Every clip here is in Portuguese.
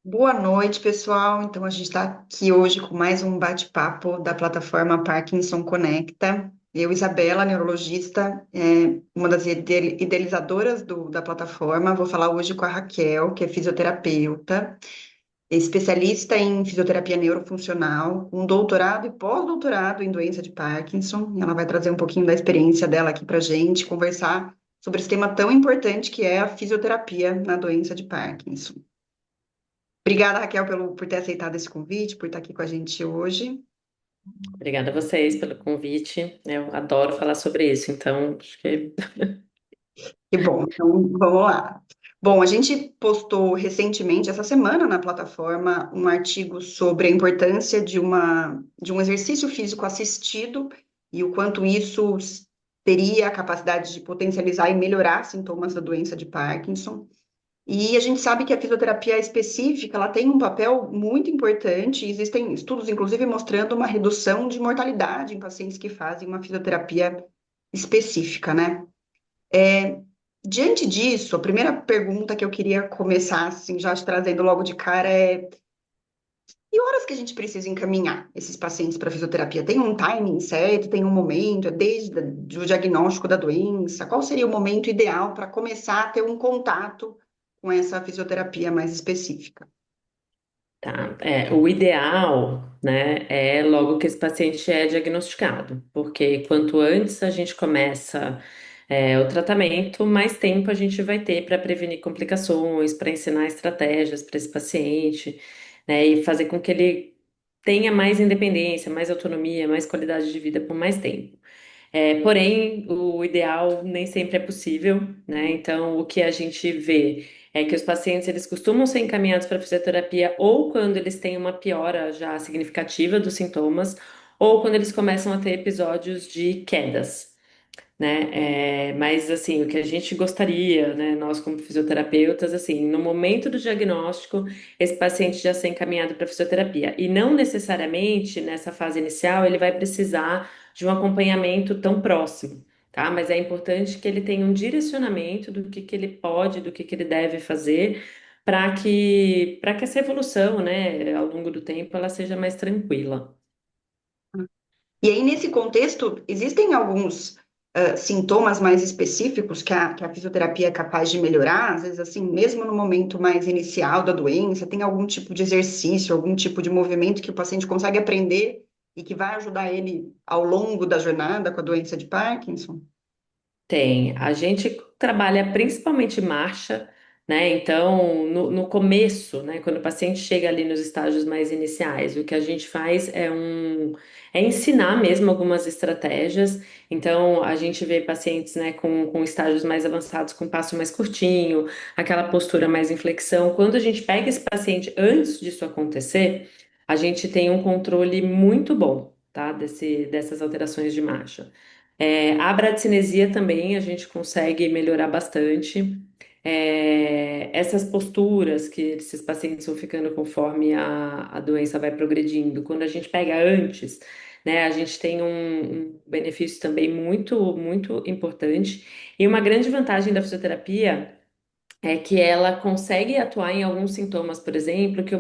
Boa noite, pessoal. Então, a gente está aqui hoje com mais um bate-papo da plataforma Parkinson Conecta. Eu, Isabela, neurologista, uma das idealizadoras da plataforma, vou falar hoje com a Raquel, que é fisioterapeuta, especialista em fisioterapia neurofuncional, com doutorado e pós-doutorado em doença de Parkinson. E ela vai trazer um pouquinho da experiência dela aqui para a gente, conversar sobre esse tema tão importante que é a fisioterapia na doença de Parkinson. Obrigada, Raquel, por ter aceitado esse convite, por estar aqui com a gente hoje. Obrigada a vocês pelo convite. Eu adoro falar sobre isso, então acho que Que bom, então vamos lá. Bom, a gente postou recentemente, essa semana, na plataforma, um artigo sobre a importância de um exercício físico assistido e o quanto isso teria a capacidade de potencializar e melhorar sintomas da doença de Parkinson. E a gente sabe que a fisioterapia específica, ela tem um papel muito importante. Existem estudos, inclusive, mostrando uma redução de mortalidade em pacientes que fazem uma fisioterapia específica, né? Diante disso, a primeira pergunta que eu queria começar, assim, já te trazendo logo de cara é: que horas que a gente precisa encaminhar esses pacientes para fisioterapia? Tem um timing certo? Tem um momento? É desde o diagnóstico da doença? Qual seria o momento ideal para começar a ter um contato com essa fisioterapia mais específica? tá. O ideal, né, é logo que esse paciente é diagnosticado, porque quanto antes a gente começa o tratamento, mais tempo a gente vai ter para prevenir complicações, para ensinar estratégias para esse paciente, né, e fazer com que ele tenha mais independência, mais autonomia, mais qualidade de vida por mais tempo. Porém, o ideal nem sempre é possível, né? Então, o que a gente vê é que os pacientes eles costumam ser encaminhados para fisioterapia ou quando eles têm uma piora já significativa dos sintomas, ou quando eles começam a ter episódios de quedas, né? Mas assim, o que a gente gostaria, né, nós como fisioterapeutas, assim, no momento do diagnóstico, esse paciente já ser encaminhado para fisioterapia. E não necessariamente nessa fase inicial ele vai precisar de um acompanhamento tão próximo, tá? Mas é importante que ele tenha um direcionamento do que ele pode, do que ele deve fazer. Para que essa evolução, né, ao longo do tempo, ela seja mais tranquila. E aí, nesse contexto, existem alguns sintomas mais específicos que a fisioterapia é capaz de melhorar? Às vezes, assim, mesmo no momento mais inicial da doença, tem algum tipo de exercício, algum tipo de movimento que o paciente consegue aprender e que vai ajudar ele ao longo da jornada com a doença de Parkinson? Tem. A gente trabalha principalmente marcha, né? Então, no começo, né, quando o paciente chega ali nos estágios mais iniciais, o que a gente faz é ensinar mesmo algumas estratégias. Então, a gente vê pacientes, né, com estágios mais avançados, com passo mais curtinho, aquela postura mais em flexão. Quando a gente pega esse paciente antes disso acontecer, a gente tem um controle muito bom, tá? Dessas alterações de marcha. A bradicinesia também a gente consegue melhorar bastante. Essas posturas que esses pacientes vão ficando conforme a doença vai progredindo, quando a gente pega antes, né, a gente tem um benefício também muito, muito importante. E uma grande vantagem da fisioterapia é que ela consegue atuar em alguns sintomas, por exemplo, que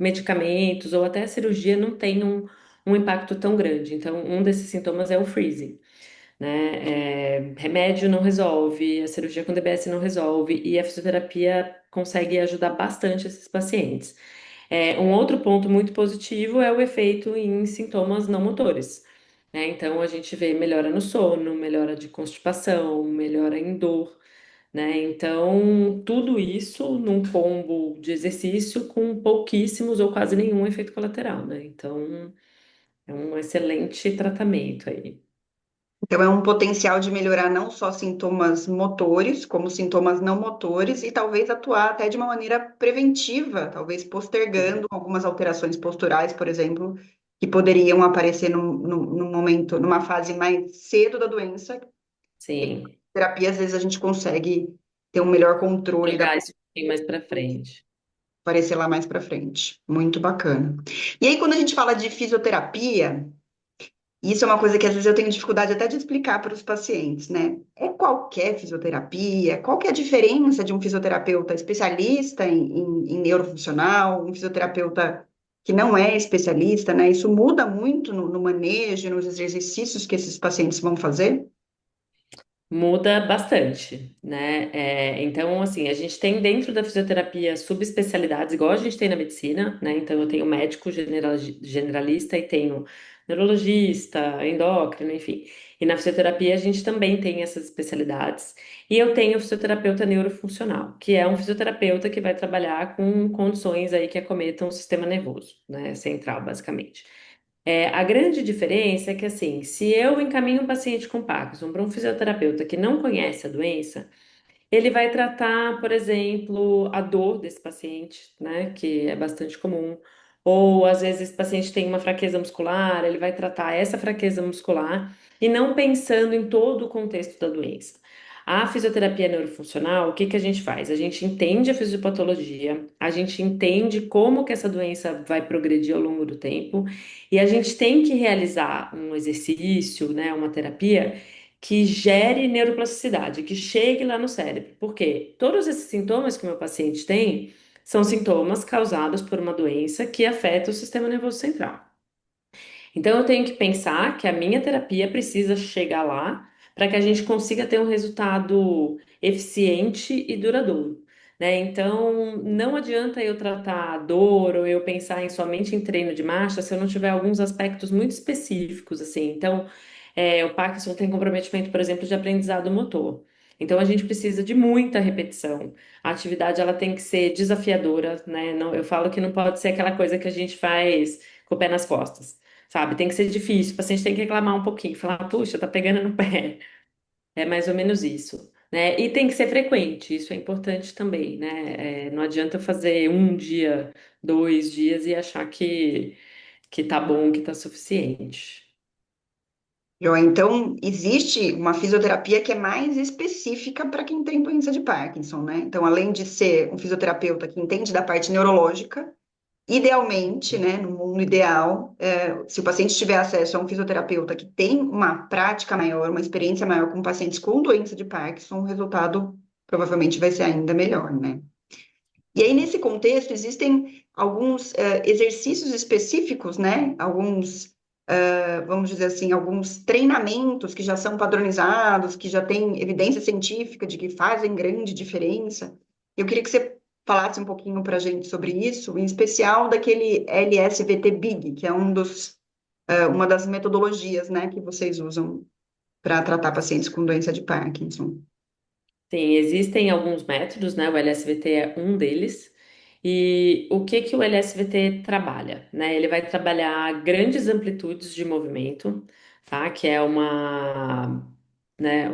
medicamentos ou até a cirurgia não tem um impacto tão grande. Então, um desses sintomas é o freezing, né? Remédio não resolve, a cirurgia com DBS não resolve, e a fisioterapia consegue ajudar bastante esses pacientes. Um outro ponto muito positivo é o efeito em sintomas não motores, né? Então a gente vê melhora no sono, melhora de constipação, melhora em dor, né? Então tudo isso num combo de exercício com pouquíssimos ou quase nenhum efeito colateral, né? Então é um excelente tratamento aí. Então, é um potencial de melhorar não só sintomas motores, como sintomas não motores, e talvez atuar até de uma maneira preventiva, talvez postergando algumas alterações posturais, por exemplo, que poderiam aparecer num momento, numa fase mais cedo da doença. E Sim. terapia, às vezes, a gente consegue ter um melhor controle da Jogar isso um pouquinho mais para frente. aparecer lá mais para frente. Muito bacana. E aí, quando a gente fala de fisioterapia, Isso é uma coisa que às vezes eu tenho dificuldade até de explicar para os pacientes, né? É qualquer fisioterapia? Qual que é a diferença de um fisioterapeuta especialista em neurofuncional, um fisioterapeuta que não é especialista, né? Isso muda muito no manejo, nos exercícios que esses pacientes vão fazer? Muda bastante, né? Então, assim, a gente tem dentro da fisioterapia subespecialidades, igual a gente tem na medicina, né? Então, eu tenho médico generalista e tenho neurologista, endócrino, enfim. E na fisioterapia a gente também tem essas especialidades. E eu tenho fisioterapeuta neurofuncional, que é um fisioterapeuta que vai trabalhar com condições aí que acometam o sistema nervoso, né? Central, basicamente. A grande diferença é que, assim, se eu encaminho um paciente com Parkinson para um fisioterapeuta que não conhece a doença, ele vai tratar, por exemplo, a dor desse paciente, né, que é bastante comum. Ou às vezes esse paciente tem uma fraqueza muscular, ele vai tratar essa fraqueza muscular e não pensando em todo o contexto da doença. A fisioterapia neurofuncional, o que que a gente faz? A gente entende a fisiopatologia, a gente entende como que essa doença vai progredir ao longo do tempo e a gente tem que realizar um exercício, né, uma terapia que gere neuroplasticidade, que chegue lá no cérebro. Porque todos esses sintomas que o meu paciente tem são sintomas causados por uma doença que afeta o sistema nervoso central. Então, eu tenho que pensar que a minha terapia precisa chegar lá para que a gente consiga ter um resultado eficiente e duradouro, né? Então, não adianta eu tratar a dor ou eu pensar somente em treino de marcha se eu não tiver alguns aspectos muito específicos, assim. Então, o Parkinson tem comprometimento, por exemplo, de aprendizado motor. Então, a gente precisa de muita repetição. A atividade, ela tem que ser desafiadora, né? Não, eu falo que não pode ser aquela coisa que a gente faz com o pé nas costas, sabe? Tem que ser difícil, o paciente tem que reclamar um pouquinho, falar, puxa, tá pegando no pé. É mais ou menos isso, né? E tem que ser frequente, isso é importante também, né? Não adianta fazer um dia, 2 dias e achar que tá bom, que tá suficiente. Então, existe uma fisioterapia que é mais específica para quem tem doença de Parkinson, né? Então, além de ser um fisioterapeuta que entende da parte neurológica, idealmente, né, no mundo ideal, se o paciente tiver acesso a um fisioterapeuta que tem uma prática maior, uma experiência maior com pacientes com doença de Parkinson, o resultado provavelmente vai ser ainda melhor, né? E aí, nesse contexto, existem alguns exercícios específicos, né? Alguns, vamos dizer assim, alguns treinamentos que já são padronizados, que já têm evidência científica de que fazem grande diferença. Eu queria que você falasse um pouquinho para a gente sobre isso, em especial daquele LSVT-Big, que é uma das metodologias, né, que vocês usam para tratar pacientes com doença de Parkinson. Sim, existem alguns métodos, né? O LSVT é um deles. E o que que o LSVT trabalha, né? Ele vai trabalhar grandes amplitudes de movimento, tá? Que é né,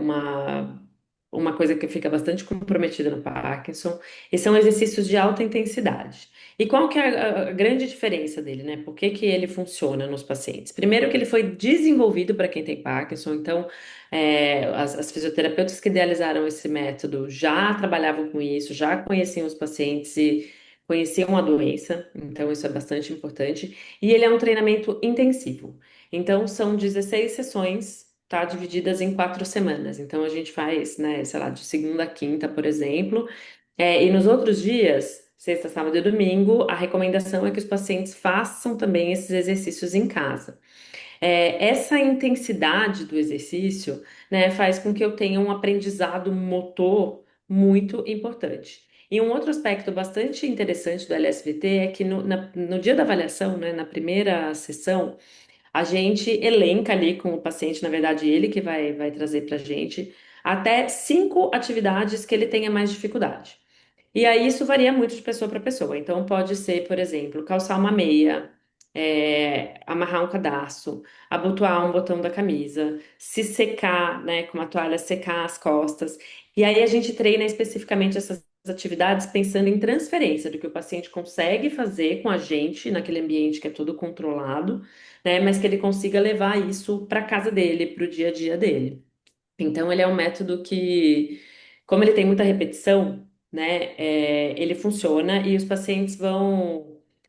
uma coisa que fica bastante comprometida no Parkinson. E são exercícios de alta intensidade. E qual que é a grande diferença dele, né? Por que que ele funciona nos pacientes? Primeiro que ele foi desenvolvido para quem tem Parkinson, então as fisioterapeutas que idealizaram esse método já trabalhavam com isso, já conheciam os pacientes e conheciam a doença, então isso é bastante importante. E ele é um treinamento intensivo. Então são 16 sessões, tá? Divididas em 4 semanas. Então a gente faz, né, sei lá, de segunda a quinta, por exemplo. E nos outros dias, sexta, sábado e domingo, a recomendação é que os pacientes façam também esses exercícios em casa. Essa intensidade do exercício, né, faz com que eu tenha um aprendizado motor muito importante. E um outro aspecto bastante interessante do LSVT é que no dia da avaliação, né, na primeira sessão, a gente elenca ali com o paciente, na verdade, ele que vai trazer para a gente, até 5 atividades que ele tenha mais dificuldade. E aí isso varia muito de pessoa para pessoa. Então pode ser, por exemplo, calçar uma meia, amarrar um cadarço, abotoar um botão da camisa, se secar, né, com uma toalha, secar as costas. E aí a gente treina especificamente essas atividades pensando em transferência do que o paciente consegue fazer com a gente naquele ambiente que é todo controlado, né, mas que ele consiga levar isso para casa dele, para o dia a dia dele. Então, ele é um método que, como ele tem muita repetição, né, ele funciona e os pacientes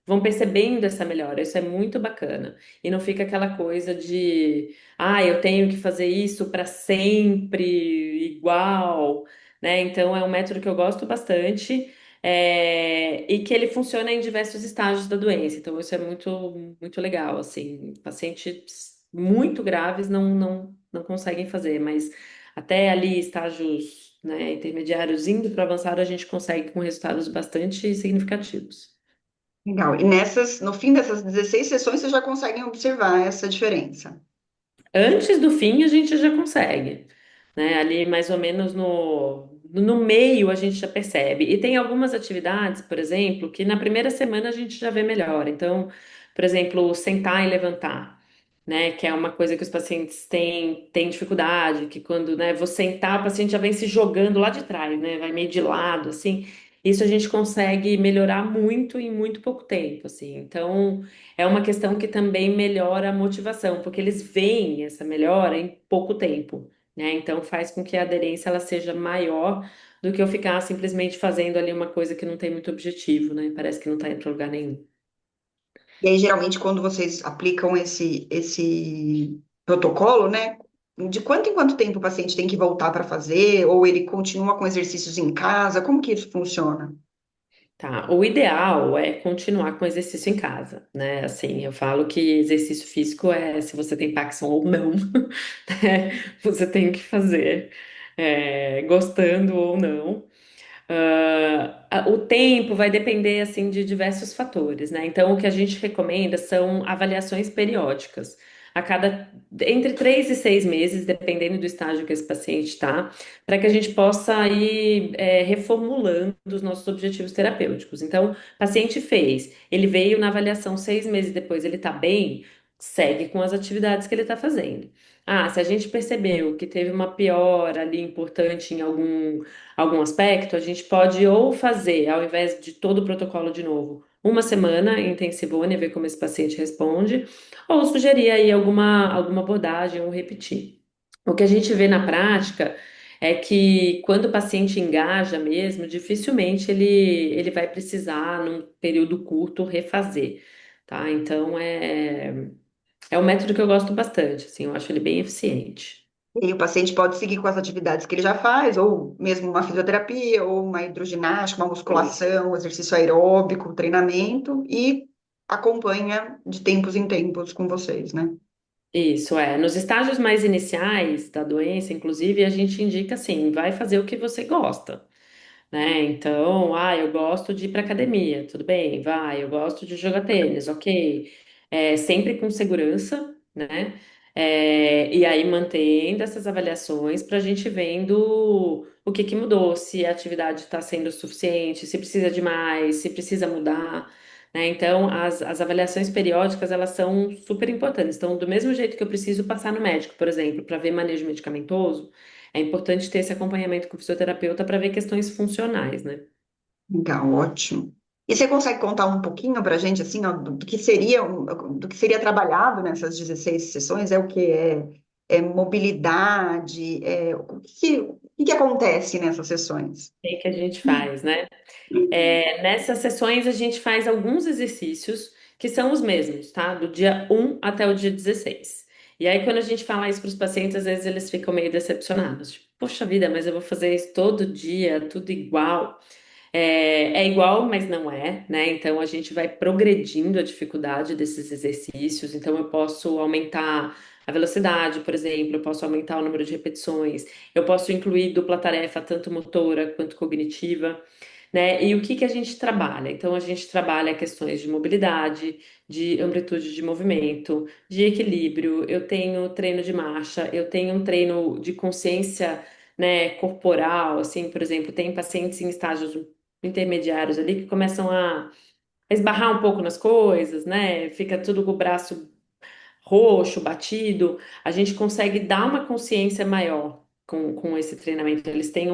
vão percebendo essa melhora. Isso é muito bacana. E não fica aquela coisa de, ah, eu tenho que fazer isso para sempre igual, né? Então é um método que eu gosto bastante. E que ele funciona em diversos estágios da doença. Então, isso é muito legal, assim. Pacientes muito graves não conseguem fazer, mas até ali estágios, né, intermediários indo para avançado, a gente consegue com resultados bastante significativos. Legal. E nessas, no fim dessas 16 sessões, vocês já conseguem observar essa diferença. Antes do fim, a gente já consegue, né? Ali mais ou menos no meio a gente já percebe. E tem algumas atividades, por exemplo, que na primeira semana a gente já vê melhor. Então, por exemplo, sentar e levantar, né? Que é uma coisa que os pacientes têm dificuldade, que quando, né, vou sentar, o paciente já vem se jogando lá de trás, né? Vai meio de lado, assim. Isso a gente consegue melhorar muito em muito pouco tempo, assim. Então, é uma questão que também melhora a motivação, porque eles veem essa melhora em pouco tempo, né? Então faz com que a aderência ela seja maior do que eu ficar simplesmente fazendo ali uma coisa que não tem muito objetivo, né? Parece que não está indo para lugar nenhum. E aí, geralmente, quando vocês aplicam esse protocolo, né? De quanto em quanto tempo o paciente tem que voltar para fazer? Ou ele continua com exercícios em casa? Como que isso funciona? Tá, o ideal é continuar com exercício em casa, né? Assim, eu falo que exercício físico é se você tem Parkinson ou não, né? Você tem que fazer, gostando ou não. O tempo vai depender assim de diversos fatores, né? Então, o que a gente recomenda são avaliações periódicas. A cada entre 3 e 6 meses, dependendo do estágio que esse paciente está, para que a gente possa ir reformulando os nossos objetivos terapêuticos. Então, o paciente fez, ele veio na avaliação 6 meses depois, ele está bem, segue com as atividades que ele está fazendo. Ah, se a gente percebeu que teve uma piora ali importante em algum aspecto, a gente pode ou fazer, ao invés de todo o protocolo de novo, uma semana intensivona e ver como esse paciente responde, ou sugerir aí alguma abordagem ou repetir. O que a gente vê na prática é que quando o paciente engaja mesmo, dificilmente ele vai precisar, num período curto, refazer, tá? Então é um método que eu gosto bastante, assim, eu acho ele bem eficiente. E aí o paciente pode seguir com as atividades que ele já faz, ou mesmo uma fisioterapia, ou uma hidroginástica, uma musculação, exercício aeróbico, treinamento, e acompanha de tempos em tempos com vocês, né? Isso é. Nos estágios mais iniciais da doença, inclusive, a gente indica assim, vai fazer o que você gosta, né? Então, eu gosto de ir para academia, tudo bem, vai. Eu gosto de jogar tênis, ok. Sempre com segurança, né? E aí mantendo essas avaliações para a gente vendo o que que mudou, se a atividade está sendo suficiente, se precisa de mais, se precisa mudar, né? Então, as avaliações periódicas, elas são super importantes. Então, do mesmo jeito que eu preciso passar no médico, por exemplo, para ver manejo medicamentoso, é importante ter esse acompanhamento com o fisioterapeuta para ver questões funcionais, né? Legal, ótimo. E você consegue contar um pouquinho para a gente, assim, ó, do que seria, do que seria trabalhado nessas 16 sessões? É o que é mobilidade? O que acontece nessas sessões? O que que a gente faz, né? Nessas sessões, a gente faz alguns exercícios que são os mesmos, tá? Do dia 1 até o dia 16. E aí, quando a gente fala isso para os pacientes, às vezes eles ficam meio decepcionados. Tipo, poxa vida, mas eu vou fazer isso todo dia, tudo igual. É igual, mas não é, né? Então a gente vai progredindo a dificuldade desses exercícios. Então eu posso aumentar a velocidade, por exemplo, eu posso aumentar o número de repetições, eu posso incluir dupla tarefa, tanto motora quanto cognitiva, né? E o que que a gente trabalha? Então a gente trabalha questões de mobilidade, de amplitude de movimento, de equilíbrio. Eu tenho treino de marcha, eu tenho um treino de consciência, né, corporal, assim, por exemplo, tem pacientes em estágios intermediários ali que começam a esbarrar um pouco nas coisas, né? Fica tudo com o braço roxo, batido. A gente consegue dar uma consciência maior com esse treinamento. Eles têm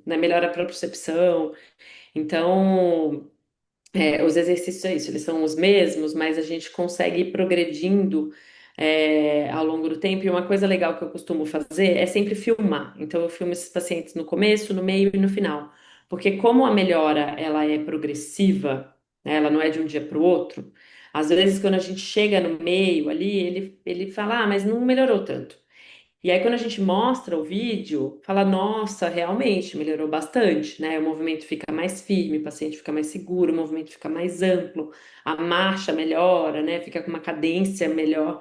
né, melhora a propriocepção. Então, os exercícios é isso, eles são os mesmos, mas a gente consegue ir progredindo ao longo do tempo. E uma coisa legal que eu costumo fazer é sempre filmar. Então, eu filmo esses pacientes no começo, no meio e no final. Porque como a melhora ela é progressiva, né? Ela não é de um dia para o outro. Às vezes, quando a gente chega no meio ali, ele fala, ah, mas não melhorou tanto. E aí, quando a gente mostra o vídeo, fala, nossa, realmente melhorou bastante, né? O movimento fica mais firme, o paciente fica mais seguro, o movimento fica mais amplo, a marcha melhora, né? Fica com uma cadência melhor.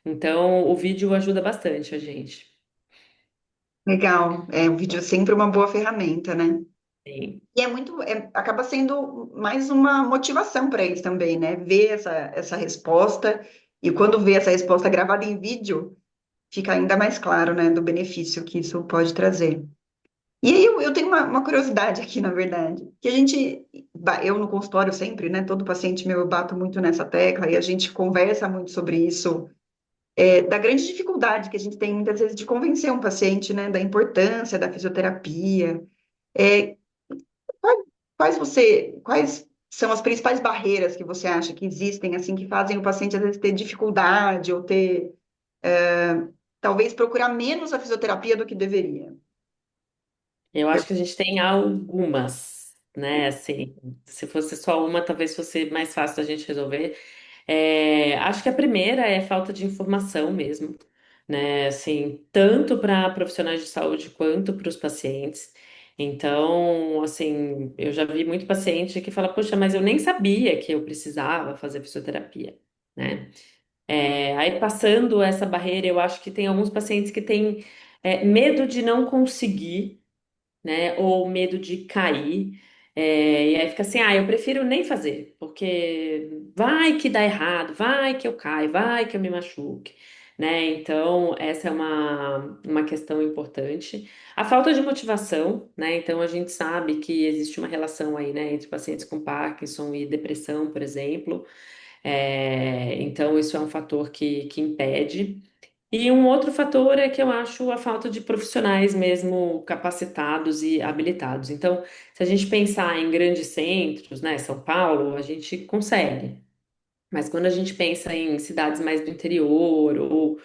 Então, o vídeo ajuda bastante a gente. Legal. É, o vídeo é sempre uma boa ferramenta, né? Sim. E é muito, acaba sendo mais uma motivação para eles também, né? Ver essa resposta, e quando vê essa resposta gravada em vídeo, fica ainda mais claro, né, do benefício que isso pode trazer. E aí eu tenho uma curiosidade aqui, na verdade, que a gente, eu no consultório sempre, né, todo paciente meu, eu bato muito nessa tecla, e a gente conversa muito sobre isso, da grande dificuldade que a gente tem muitas vezes de convencer um paciente, né, da importância da fisioterapia. É, quais, quais são as principais barreiras que você acha que existem, assim, que fazem o paciente às vezes ter dificuldade ou ter, talvez procurar menos a fisioterapia do que deveria? Eu acho que a gente tem algumas, né? Assim, se fosse só uma, talvez fosse mais fácil da gente resolver. Acho que a primeira é falta de informação mesmo, né? Assim, tanto para profissionais de saúde quanto para os pacientes. Então, assim, eu já vi muito paciente que fala, poxa, mas eu nem sabia que eu precisava fazer fisioterapia, né? Aí passando essa barreira, eu acho que tem alguns pacientes que têm medo de não conseguir, né? Ou medo de cair. E aí fica assim, ah, eu prefiro nem fazer, porque vai que dá errado, vai que eu caio, vai que eu me machuque, né? Então, essa é uma questão importante. A falta de motivação, né? Então, a gente sabe que existe uma relação aí, né, entre pacientes com Parkinson e depressão, por exemplo. Então, isso é um fator que impede. E um outro fator é que eu acho a falta de profissionais mesmo capacitados e habilitados. Então, se a gente pensar em grandes centros, né, São Paulo, a gente consegue. Mas quando a gente pensa em cidades mais do interior, ou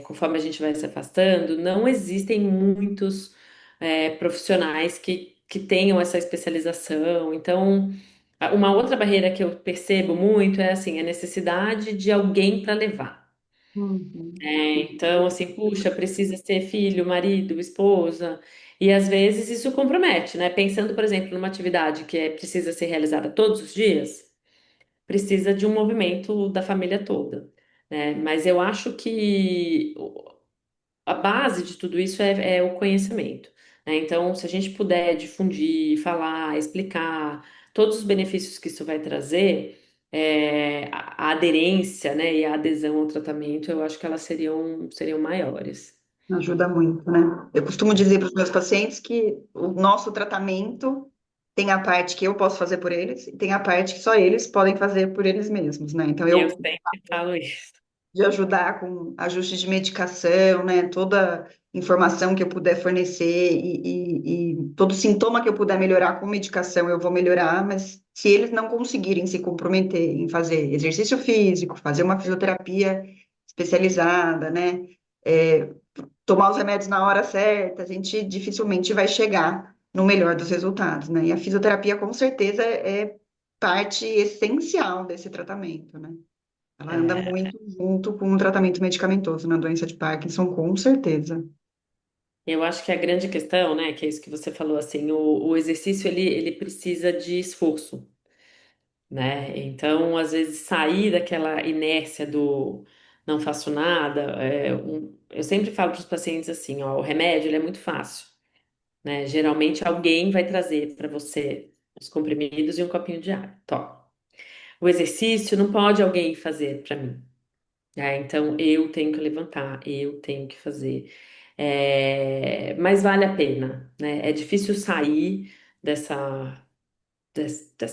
conforme a gente vai se afastando, não existem muitos profissionais que tenham essa especialização. Então, uma outra barreira que eu percebo muito é assim, a necessidade de alguém para levar. Uhum. Então, assim, puxa, precisa ser filho, marido, esposa, e às vezes isso compromete, né? Pensando, por exemplo, numa atividade que precisa ser realizada todos os dias, precisa de um movimento da família toda, né? Mas eu acho que a base de tudo isso é o conhecimento, né? Então, se a gente puder difundir, falar, explicar todos os benefícios que isso vai trazer, a aderência, né, e a adesão ao tratamento, eu acho que elas seriam maiores. Ajuda muito, né? Eu costumo dizer para os meus pacientes que o nosso tratamento tem a parte que eu posso fazer por eles e tem a parte que só eles podem fazer por eles mesmos, né? Então, Eu eu sempre falo isso. de ajudar com ajustes de medicação, né? Toda informação que eu puder fornecer e todo sintoma que eu puder melhorar com medicação, eu vou melhorar, mas se eles não conseguirem se comprometer em fazer exercício físico, fazer uma fisioterapia especializada, né? É, tomar os remédios na hora certa, a gente dificilmente vai chegar no melhor dos resultados, né? E a fisioterapia, com certeza, é parte essencial desse tratamento, né? Ela anda É, muito junto com o tratamento medicamentoso na doença de Parkinson, com certeza. eu acho que a grande questão, né, que é isso que você falou, assim, o exercício ele precisa de esforço, né? Então, às vezes, sair daquela inércia do não faço nada, eu sempre falo para os pacientes assim, ó, o remédio ele é muito fácil, né? Geralmente alguém vai trazer para você os comprimidos e um copinho de água. Tó. O exercício não pode alguém fazer para mim, né? Então, eu tenho que levantar, eu tenho que fazer. Mas vale a pena, né? É difícil sair dessa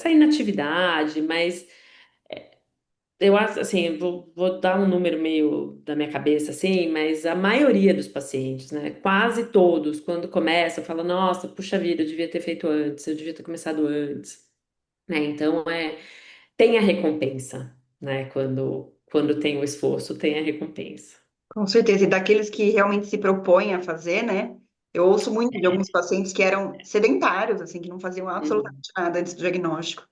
inatividade, mas eu acho, assim, vou dar um número meio da minha cabeça, assim, mas a maioria dos pacientes, né, quase todos, quando começam, falam, nossa, puxa vida, eu devia ter feito antes, eu devia ter começado antes, né, então, tem a recompensa, né, quando tem o esforço, tem a recompensa. Com certeza. E daqueles que realmente se propõem a fazer, né? Eu ouço muito de alguns pacientes que eram sedentários, assim, que não faziam Uhum. absolutamente nada antes do diagnóstico.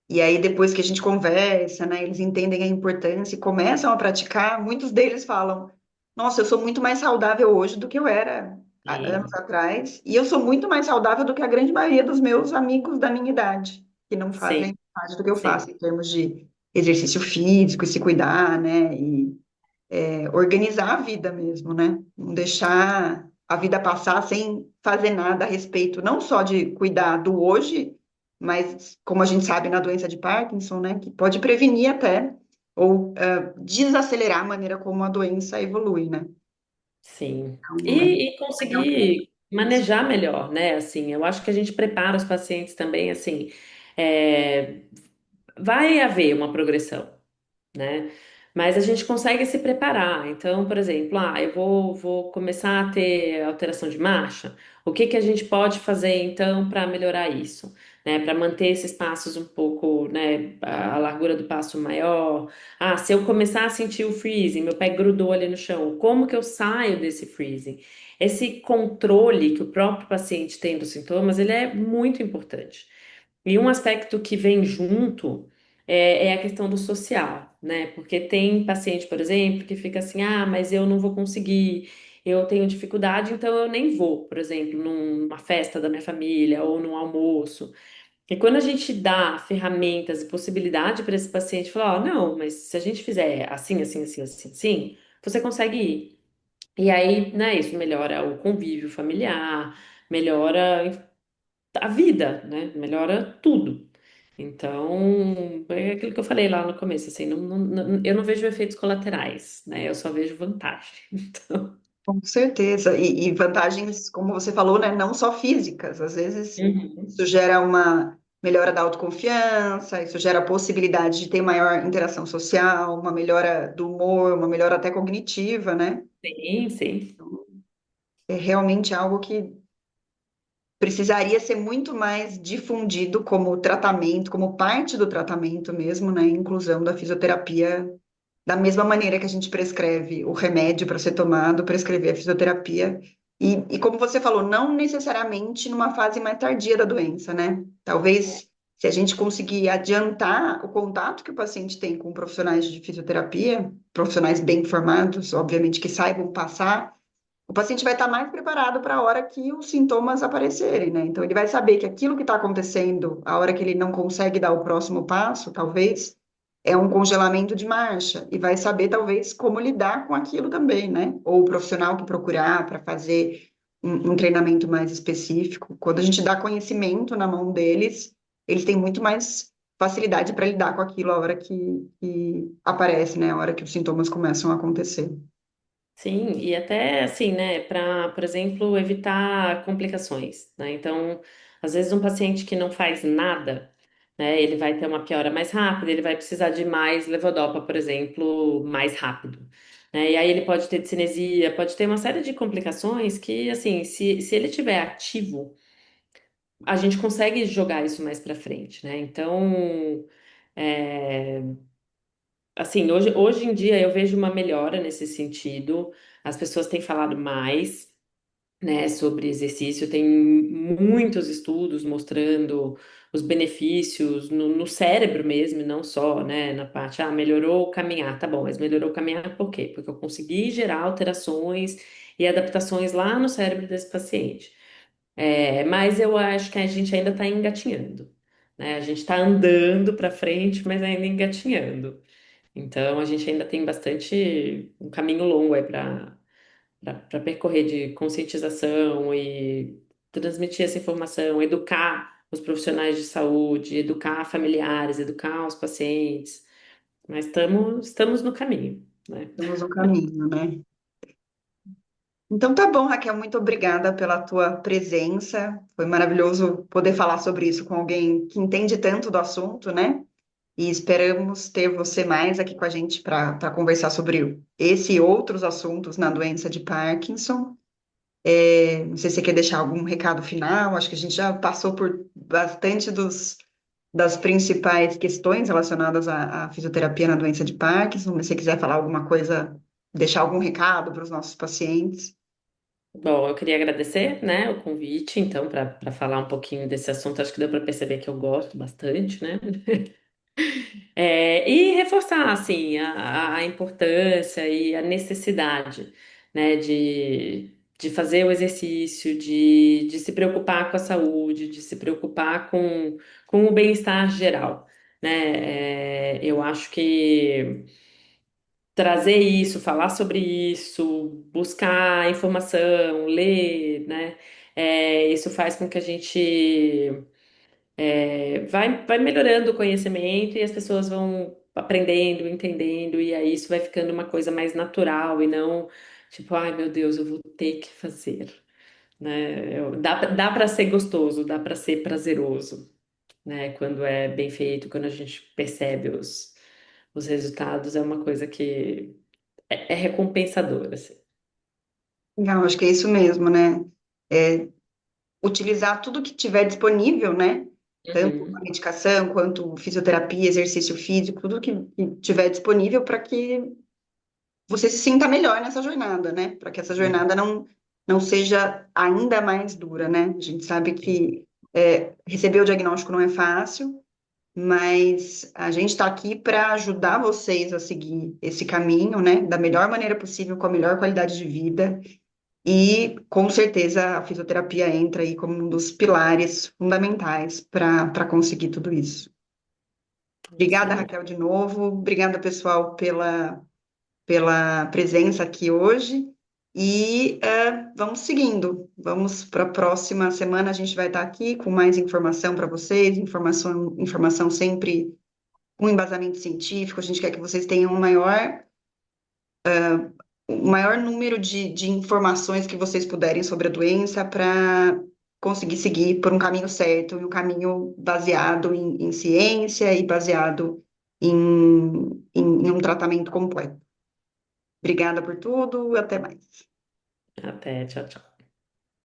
E aí, depois que a gente conversa, né, eles entendem a importância e começam a praticar, muitos deles falam: Nossa, eu sou muito mais saudável hoje do que eu era há anos Sim, atrás, e eu sou muito mais saudável do que a grande maioria dos meus amigos da minha idade, que não fazem sim, parte do que eu faço sim. em termos de exercício físico e se cuidar, né, e organizar a vida mesmo, né? Não deixar a vida passar sem fazer nada a respeito, não só de cuidar do hoje, mas como a gente sabe na doença de Parkinson, né, que pode prevenir até ou desacelerar a maneira como a doença evolui, né? Sim. Então, E legal que eu conseguir manejar melhor, né? Assim, eu acho que a gente prepara os pacientes também, assim, é, vai haver uma progressão, né? Mas a gente consegue se preparar. Então, por exemplo, vou começar a ter alteração de marcha. O que que a gente pode fazer então para melhorar isso, né? Para manter esses passos um pouco, né? A largura do passo maior. Ah, se eu começar a sentir o freezing, meu pé grudou ali no chão, como que eu saio desse freezing? Esse controle que o próprio paciente tem dos sintomas, ele é muito importante. E um aspecto que vem junto é a questão do social, né? Porque tem paciente, por exemplo, que fica assim, ah, mas eu não vou conseguir, eu tenho dificuldade, então eu nem vou, por exemplo, numa festa da minha família ou num almoço. E quando a gente dá ferramentas e possibilidade para esse paciente falar, ó, não, mas se a gente fizer assim, assim, assim, assim, assim, você consegue ir. E aí, né, isso melhora o convívio familiar, melhora a vida, né? Melhora tudo. Então, é aquilo que eu falei lá no começo, assim, eu não vejo efeitos colaterais, né? Eu só vejo vantagem. Então, Com certeza. E vantagens, como você falou, né? Não só físicas. Às vezes uhum. isso gera uma melhora da autoconfiança, isso gera a possibilidade de ter maior interação social, uma melhora do humor, uma melhora até cognitiva, né? Sim, sim, É realmente algo que precisaria ser muito mais difundido como tratamento, como parte do tratamento mesmo, né? Inclusão da fisioterapia, da mesma maneira que a gente prescreve o remédio para ser tomado, prescrever a fisioterapia. E como você falou, não necessariamente numa fase mais tardia da doença, né? Talvez se a gente conseguir adiantar o contato que o paciente tem com profissionais de fisioterapia, profissionais bem formados, obviamente que saibam passar, o paciente vai estar mais preparado para a hora que os sintomas aparecerem, né? Então, ele vai saber que aquilo que está acontecendo, a hora que ele não consegue dar o próximo passo, talvez, é um congelamento de marcha, e vai saber, talvez, como lidar com aquilo também, né? Ou o profissional que procurar para fazer um treinamento mais específico. Quando a gente dá conhecimento na mão deles, eles têm muito mais facilidade para lidar com aquilo a hora que aparece, né? A hora que os sintomas começam a acontecer. sim, e até assim, né, para, por exemplo, evitar complicações, né? Então, às vezes um paciente que não faz nada, né, ele vai ter uma piora mais rápida, ele vai precisar de mais levodopa, por exemplo, mais rápido, né? E aí ele pode ter discinesia, pode ter uma série de complicações que, assim, se ele tiver ativo, a gente consegue jogar isso mais para frente, né? Então, é, assim, hoje em dia eu vejo uma melhora nesse sentido. As pessoas têm falado mais, né, sobre exercício. Tem muitos estudos mostrando os benefícios no cérebro mesmo, e não só, né, na parte, ah, melhorou o caminhar, tá bom, mas melhorou o caminhar por quê? Porque eu consegui gerar alterações e adaptações lá no cérebro desse paciente. Mas eu acho que a gente ainda está engatinhando, né? A gente está andando para frente, mas ainda engatinhando. Então, a gente ainda tem bastante um caminho longo aí para percorrer de conscientização e transmitir essa informação, educar os profissionais de saúde, educar familiares, educar os pacientes. Mas estamos no caminho, né? Temos um caminho, né? Então tá bom, Raquel, muito obrigada pela tua presença. Foi maravilhoso poder falar sobre isso com alguém que entende tanto do assunto, né? E esperamos ter você mais aqui com a gente para conversar sobre esse e outros assuntos na doença de Parkinson. Não sei se você quer deixar algum recado final, acho que a gente já passou por bastante das principais questões relacionadas à fisioterapia na doença de Parkinson, mas se você quiser falar alguma coisa, deixar algum recado para os nossos pacientes. Bom, eu queria agradecer, né, o convite, então, para falar um pouquinho desse assunto. Acho que deu para perceber que eu gosto bastante, né? E reforçar, assim, a importância e a necessidade, né, de fazer o exercício, de se preocupar com a saúde, de se preocupar com o bem-estar geral, né? Eu acho que trazer isso, falar sobre isso, buscar informação, ler, né? Isso faz com que a gente vai melhorando o conhecimento e as pessoas vão aprendendo, entendendo, e aí isso vai ficando uma coisa mais natural e não tipo, ai meu Deus, eu vou ter que fazer, né? Dá para ser gostoso, dá para ser prazeroso, né? Quando é bem feito, quando a gente percebe os resultados, é uma coisa que é recompensadora, assim. Legal, acho que é isso mesmo, né? É, utilizar tudo que tiver disponível, né? Tanto a Uhum, medicação quanto fisioterapia, exercício físico, tudo que tiver disponível para que você se sinta melhor nessa jornada, né? Para que essa jornada não seja ainda mais dura, né? A gente sabe que receber o diagnóstico não é fácil, mas a gente está aqui para ajudar vocês a seguir esse caminho, né? Da melhor maneira possível, com a melhor qualidade de vida. E, com certeza, a fisioterapia entra aí como um dos pilares fundamentais para conseguir tudo isso. Obrigada, sim, Raquel, de novo. Obrigada, pessoal, pela presença aqui hoje. E vamos seguindo. Vamos para a próxima semana. A gente vai estar aqui com mais informação para vocês, informação sempre com embasamento científico. A gente quer que vocês tenham o maior número de informações que vocês puderem sobre a doença para conseguir seguir por um caminho certo e um caminho baseado em ciência e baseado em um tratamento completo. Obrigada por tudo, até mais. até, tchau, tchau.